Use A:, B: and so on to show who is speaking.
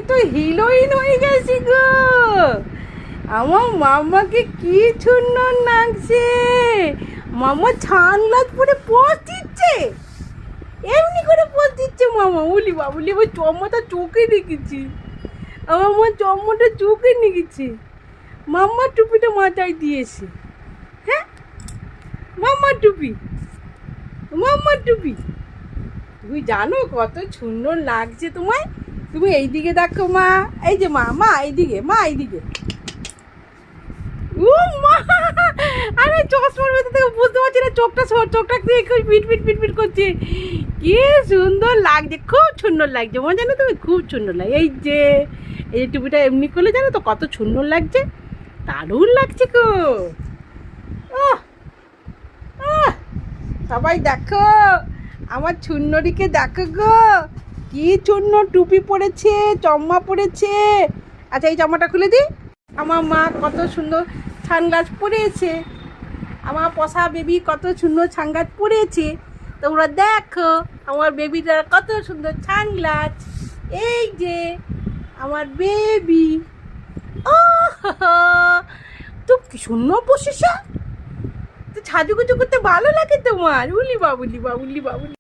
A: তো হিরোইন হয়ে গেছি গো। আমার মামাকে কি সুন্দর লাগছে। মামা ছানলাত পরে পোজ দিচ্ছে, এমনি করে পোজ দিচ্ছে মামা। উলি বাবুলি, ওই চম্মাটা চোখে রেখেছি, আমার মা চম্মাটা চোখে রেখেছে। মাম্মার টুপিটা মাথায় দিয়েছে। হ্যাঁ, মাম্মার টুপি, মাম্মার টুপি। তুমি জানো কত সুন্দর লাগছে তোমায়। তুমি এইদিকে দেখো মা, এই যে মা, মা এইদিকে, মা এইদিকে। ও মা, আরে চশমার ভেতর থেকে বুঝতে পারছি না, চোখটা দিয়ে পিট পিট পিট পিট করছে। কি সুন্দর লাগছে, খুব সুন্দর লাগছে মা, জানো তুমি, খুব সুন্দর লাগে। এই যে টুপিটা এমনি করলে জানো তো কত সুন্দর লাগছে, দারুণ লাগছে গো। সবাই দেখো আমার ছুন্নরিকে, দেখো গো কি সুন্দর টুপি পরেছে, চম্মা পরেছে। আচ্ছা, এই জামাটা খুলে দিই। আমার মা কত সুন্দর সানগ্লাস পরেছে, আমার পশা বেবি কত সুন্দর সানগ্লাস পরেছে। তোমরা দেখো আমার বেবিটার কত সুন্দর সানগ্লাস। এই যে আমার বেবি, ও তো কি সুন্দর বসেছে। তো সাজুগুজু করতে ভালো লাগে তোমার। উলি বাবুলি, বাবুলি বাবুলি।